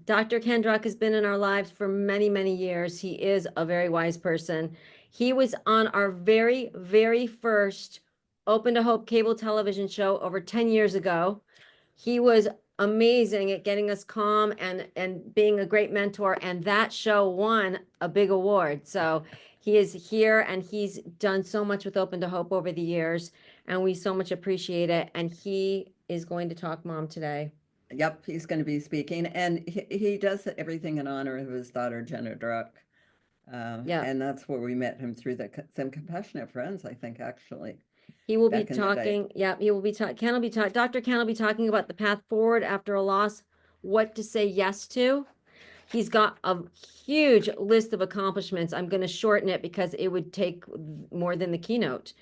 Dr. Ken Druck has been in our lives for many, many years. He is a very wise person. He was on our very, very first Open to Hope cable television show over 10 years ago. He was amazing at getting us calm and being a great mentor. And that show won a big award. So he is here and he's done so much with Open to Hope over the years. And we so much appreciate it. And he is going to talk mom today. Yep, he's going to be speaking, and he does everything in honor of his daughter, Jenna Druck. Yeah. And that's where we met him through some Compassionate Friends, I think, actually. He will be talking, yeah, he will be talking, Ken will be talking, Dr. Ken will be talking about the path forward after a loss, what to say yes to. He's got a huge list of accomplishments. I'm going to shorten it because it would take more than the keynote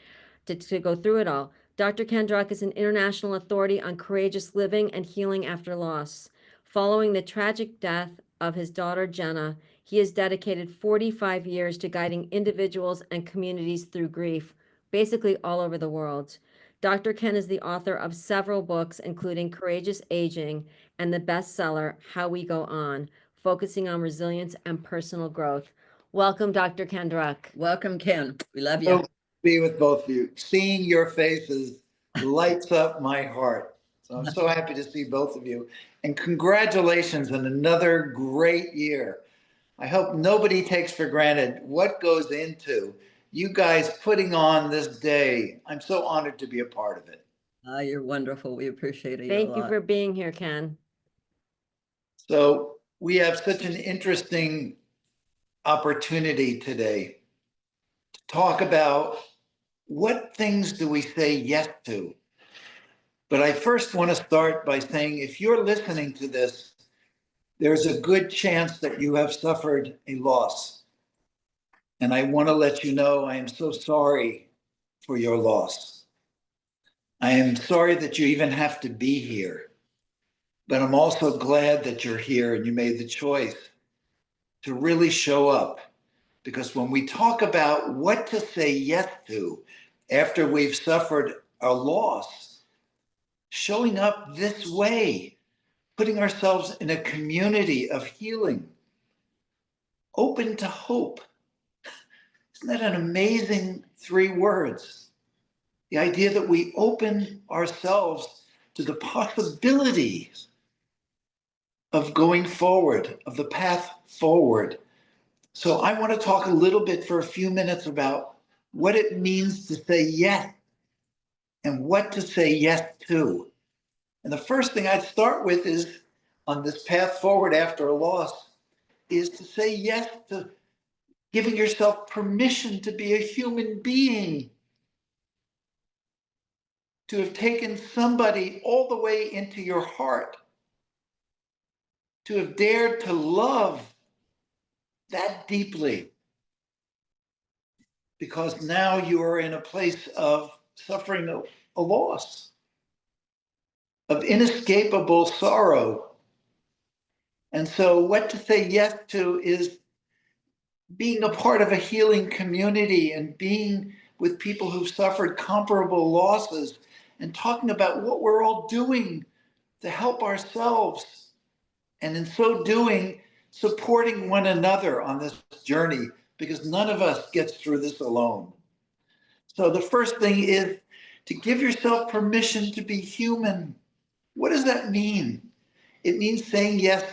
to go through it all. Dr. Ken Druck is an international authority on courageous living and healing after loss. Following the tragic death of his daughter, Jenna, he has dedicated 45 years to guiding individuals and communities through grief, basically all over the world. Dr. Ken is the author of several books, including Courageous Aging and the bestseller, How We Go On, focusing on resilience and personal growth. Welcome, Dr. Ken Druck. Welcome, Ken. We love you. Be with both of you. Seeing your faces lights up my heart. So I'm so happy to see both of you. And congratulations on another great year. I hope nobody takes for granted what goes into you guys putting on this day. I'm so honored to be a part of it. You're wonderful. We appreciate it. Thank you for being here, Ken. So we have such an interesting opportunity today to talk about what things do we say yes to? But I first want to start by saying, if you're listening to this, there's a good chance that you have suffered a loss. And I want to let you know I am so sorry for your loss. I am sorry that you even have to be here. But I'm also glad that you're here and you made the choice to really show up. Because when we talk about what to say yes to after we've suffered a loss, showing up this way, putting ourselves in a community of healing, open to hope. Isn't that an amazing 3 words? The idea that we open ourselves to the possibilities of going forward, of the path forward. So I want to talk a little bit for a few minutes about what it means to say yes and what to say yes to. And the first thing I'd start with is, on this path forward after a loss, is to say yes to giving yourself permission to be a human being, to have taken somebody all the way into your heart, to have dared to love that deeply, because now you are in a place of suffering a loss, of inescapable sorrow. And so what to say yes to is being a part of a healing community and being with people who've suffered comparable losses and talking about what we're all doing to help ourselves. And in so doing, supporting one another on this journey, because none of us gets through this alone. So the first thing is to give yourself permission to be human. What does that mean? It means saying yes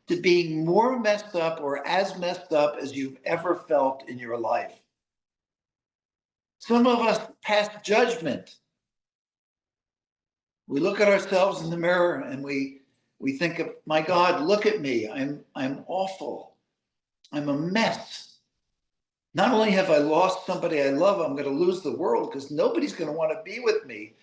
to being more messed up or as messed up as you've ever felt in your life. Some of us pass judgment. We look at ourselves in the mirror and we think, my God, look at me. I'm awful. I'm a mess. Not only have I lost somebody I love, I'm going to lose the world because nobody's going to want to be with me.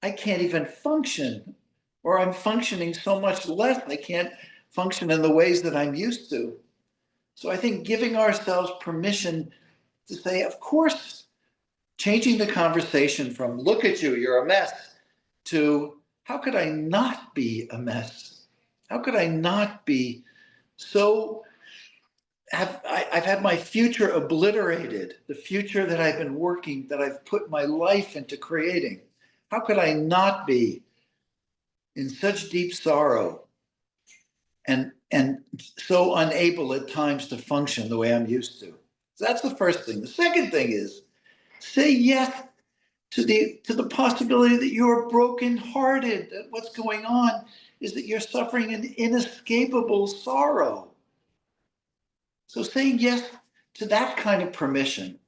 I can't even function, or I'm functioning so much less. I can't function in the ways that I'm used to. So I think giving ourselves permission to say, of course, changing the conversation from look at you, you're a mess, to how could I not be a mess? How could I not be so, I've had my future obliterated, the future that I've been working, that I've put my life into creating. How could I not be in such deep sorrow and and so unable at times to function the way I'm used to. So that's the first thing. The second thing is say yes to the possibility that you're brokenhearted, that what's going on is that you're suffering an inescapable sorrow. So saying yes to that kind of permission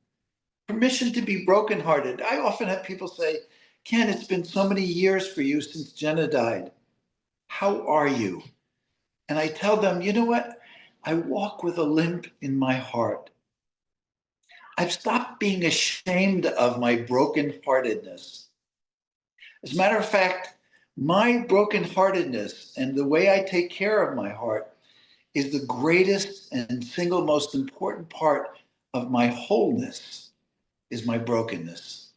to be brokenhearted. I often have people say, Ken, it's been so many years for you since Jenna died. How are you? And I tell them, you know what? I walk with a limp in my heart. I've stopped being ashamed of my brokenheartedness. As a matter of fact, my brokenheartedness and the way I take care of my heart is the greatest and single most important part of my wholeness is my brokenness.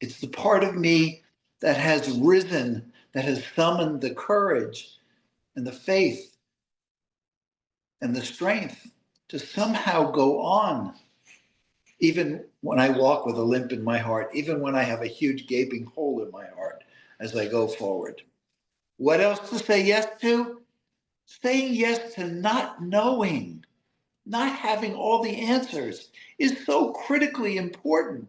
It's the part of me that has risen, that has summoned the courage and the faith and the strength to somehow go on, even when I walk with a limp in my heart, even when I have a huge gaping hole in my heart as I go forward. What else to say yes to? Saying yes to not knowing, not having all the answers is so critically important.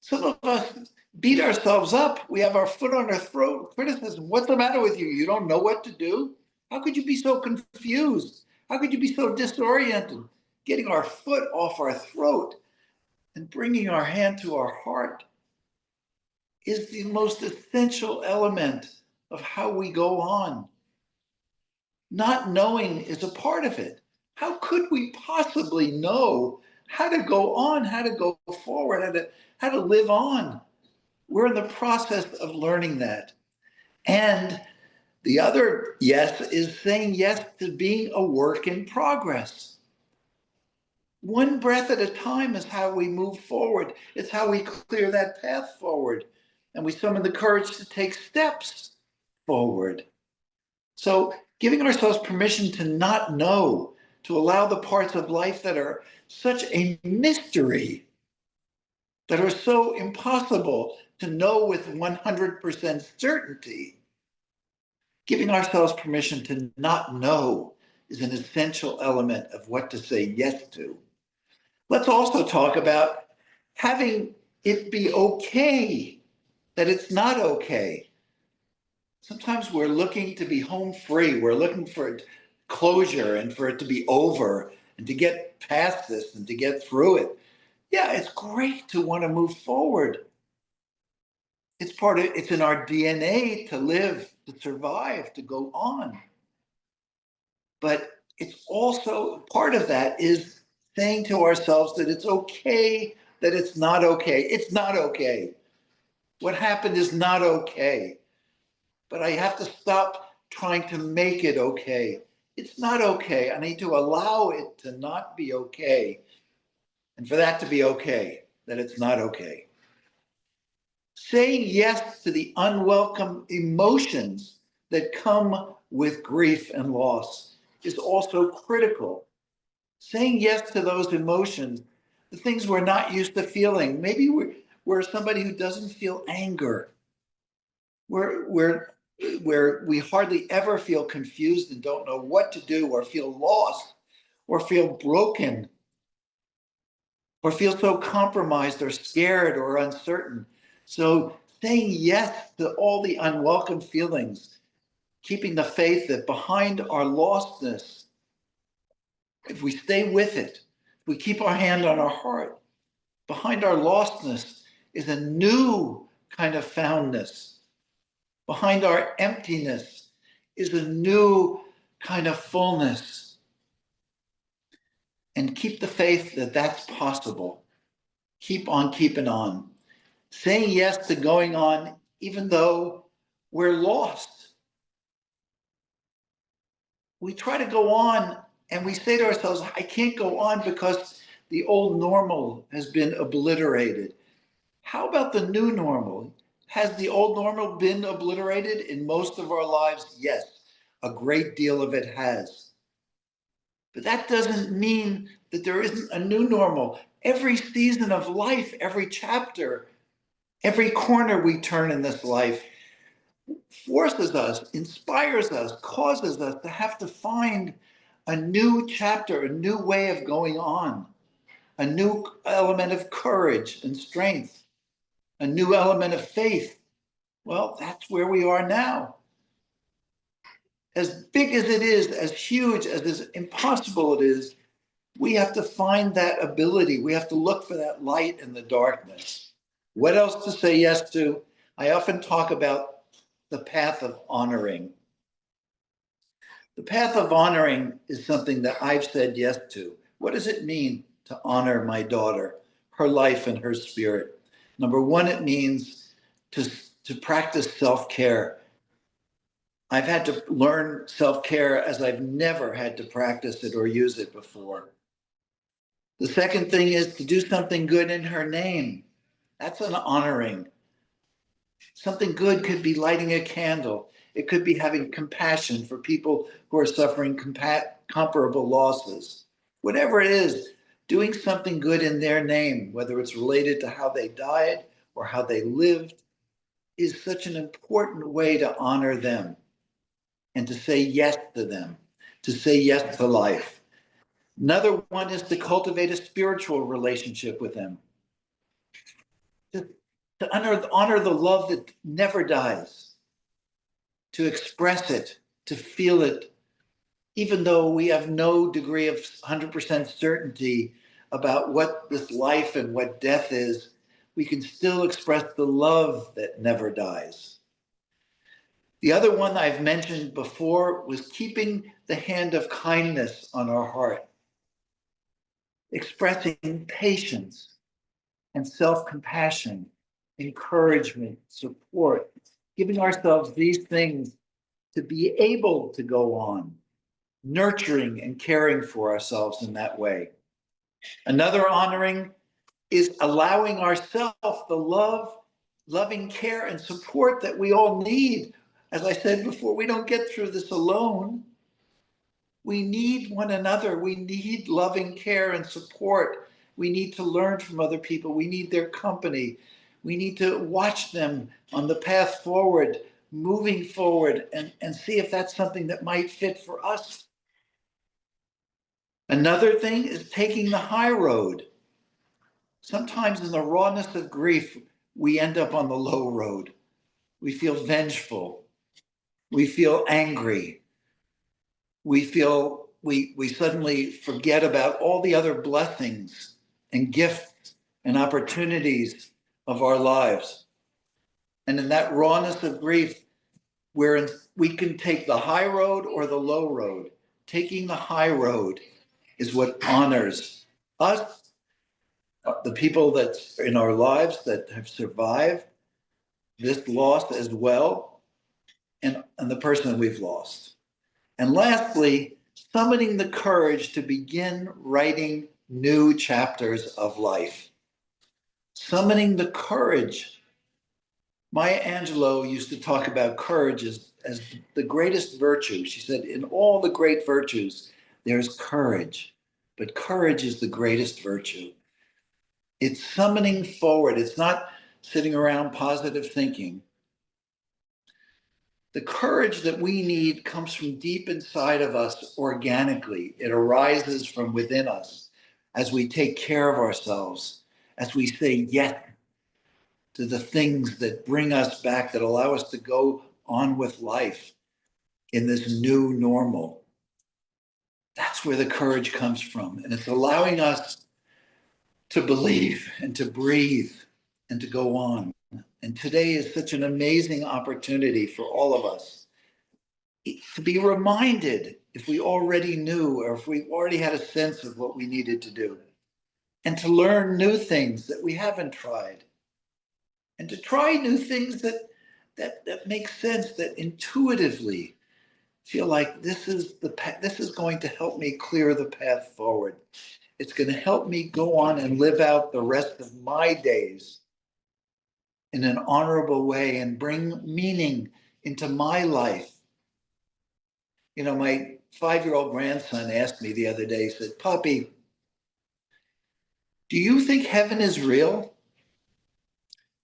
Some of us beat ourselves up. We have our foot on our throat, criticism. What's the matter with you? You don't know what to do? How could you be so confused? How could you be so disoriented? Getting our foot off our throat and bringing our hand to our heart is the most essential element of how we go on. Not knowing is a part of it. How could we possibly know how to go on, how to go forward, how to live on? We're in the process of learning that. And the other yes is saying yes to being a work in progress. One breath at a time is how we move forward. It's how we clear that path forward. And we summon the courage to take steps forward. So giving ourselves permission to not know, to allow the parts of life that are such a mystery, that are so impossible to know with 100% certainty, giving ourselves permission to not know is an essential element of what to say yes to. Let's also talk about having it be okay that it's not okay. Sometimes we're looking to be home free. We're looking for closure and for it to be over and to get past this and to get through it. Yeah, it's great to want to move forward. It's in our DNA to live, to survive, to go on. But it's also part of that is saying to ourselves that it's okay, that it's not okay. It's not okay. What happened is not okay. But I have to stop trying to make it okay. It's not okay. I need to allow it to not be okay. And for that to be okay, that it's not okay. Saying yes to the unwelcome emotions that come with grief and loss is also critical. Saying yes to those emotions, the things we're not used to feeling. Maybe we're somebody who doesn't feel anger. Where we hardly ever feel confused and don't know what to do, or feel lost, or feel broken, or feel so compromised or scared or uncertain. So saying yes to all the unwelcome feelings, keeping the faith that behind our lostness, if we stay with it, if we keep our hand on our heart, behind our lostness is a new kind of foundness. Behind our emptiness is a new kind of fullness. And keep the faith that that's possible. Keep on keeping on. Saying yes to going on, even though we're lost. We try to go on and we say to ourselves, I can't go on because the old normal has been obliterated. How about the new normal? Has the old normal been obliterated in most of our lives? Yes, a great deal of it has. But that doesn't mean that there isn't a new normal. Every season of life, every chapter, every corner we turn in this life, forces us, inspires us, causes us to have to find a new chapter, a new way of going on, a new element of courage and strength, a new element of faith. Well, that's where we are now. As big as it is, as huge, as impossible it is, we have to find that ability. We have to look for that light in the darkness. What else to say yes to? I often talk about the path of honoring. The path of honoring is something that I've said yes to. What does it mean to honor my daughter, her life and her spirit? Number one, it means to practice self-care. I've had to learn self-care as I've never had to practice it or use it before. The second thing is to do something good in her name. That's an honoring. Something good could be lighting a candle. It could be having compassion for people who are suffering comparable losses. Whatever it is, doing something good in their name, whether it's related to how they died or how they lived, is such an important way to honor them and to say yes to them, to say yes to life. Another one is to cultivate a spiritual relationship with them, to honor the love that never dies, to express it, to feel it, even though we have no degree of 100% certainty about what this life and what death is, we can still express the love that never dies. The other one I've mentioned before was keeping the hand of kindness on our heart, expressing patience and self-compassion, encouragement, support, giving ourselves these things to be able to go on, nurturing and caring for ourselves in that way. Another honoring is allowing ourselves the love, loving care, and support that we all need. As I said before, we don't get through this alone. We need one another. We need loving care and support. We need to learn from other people. We need their company. We need to watch them on the path forward, moving forward, and see if that's something that might fit for us. Another thing is taking the high road. Sometimes in the rawness of grief, we end up on the low road. We feel vengeful. We feel angry. We suddenly forget about all the other blessings and gifts and opportunities of our lives. And in that rawness of grief, we can take the high road or the low road. Taking the high road is what honors us, the people that's in our lives that have survived this loss as well, and the person we've lost. And lastly, summoning the courage to begin writing new chapters of life. Summoning the courage. Maya Angelou used to talk about courage as the greatest virtue. She said, in all the great virtues, there's courage, but courage is the greatest virtue. It's summoning forward. It's not sitting around positive thinking. The courage that we need comes from deep inside of us organically. It arises from within us as we take care of ourselves, as we say yes to the things that bring us back, that allow us to go on with life in this new normal. That's where the courage comes from. And it's allowing us to believe and to breathe and to go on. And today is such an amazing opportunity for all of us to be reminded, if we already knew or if we already had a sense of what we needed to do, and to learn new things that we haven't tried, and to try new things that make sense, that intuitively feel like this is going to help me clear the path forward. It's going to help me go on and live out the rest of my days in an honorable way and bring meaning into my life. You know, my 5-year-old grandson asked me the other day, he said, "Puppy, do you think heaven is real?"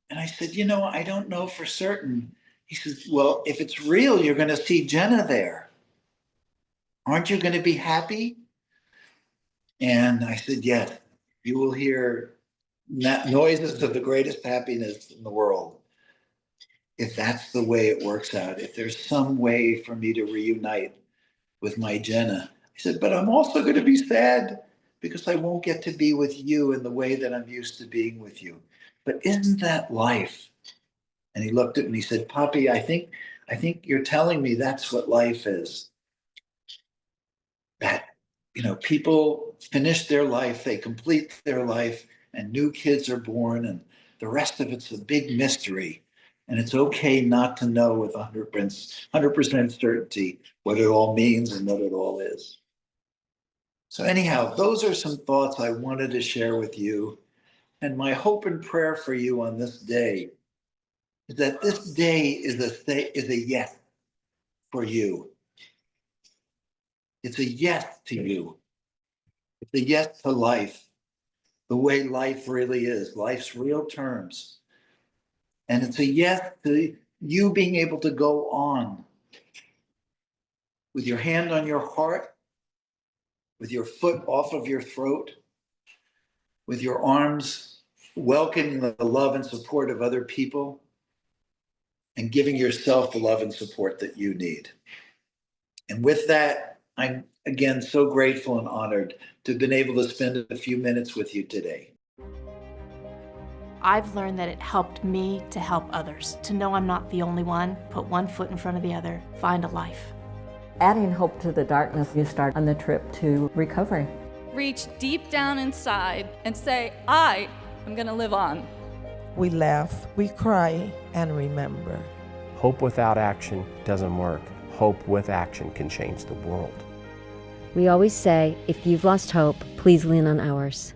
And I said, I don't know for certain. He says, well, if it's real, you're going to see Jenna there. Aren't you going to be happy? And I said, yes, you will hear noises of the greatest happiness in the world. If that's the way it works out, if there's some way for me to reunite with my Jenna. I said, but I'm also going to be sad because I won't get to be with you in the way that I'm used to being with you. But isn't that life? And he looked at me and he said, Poppy, I think you're telling me that's what life is. That, people finish their life, they complete their life, and new kids are born, and the rest of it's a big mystery. And it's okay not to know with 100% certainty what it all means and what it all is. So anyhow, those are some thoughts I wanted to share with you. And my hope and prayer for you on this day is that this day is a yes for you. It's a yes to you. It's a yes to life, the way life really is, life's real terms. And it's a yes to you being able to go on with your hand on your heart, with your foot off of your throat, with your arms welcoming the love and support of other people, and giving yourself the love and support that you need. And with that, I'm again so grateful and honored to have been able to spend a few minutes with you today. I've learned that it helped me to help others, to know I'm not the only one, put one foot in front of the other, find a life. Adding hope to the darkness, you start on the trip to recovery. Reach deep down inside and say, I am going to live on. We laugh, we cry, and remember. Hope without action doesn't work. Hope with action can change the world. We always say, if you've lost hope, please lean on ours.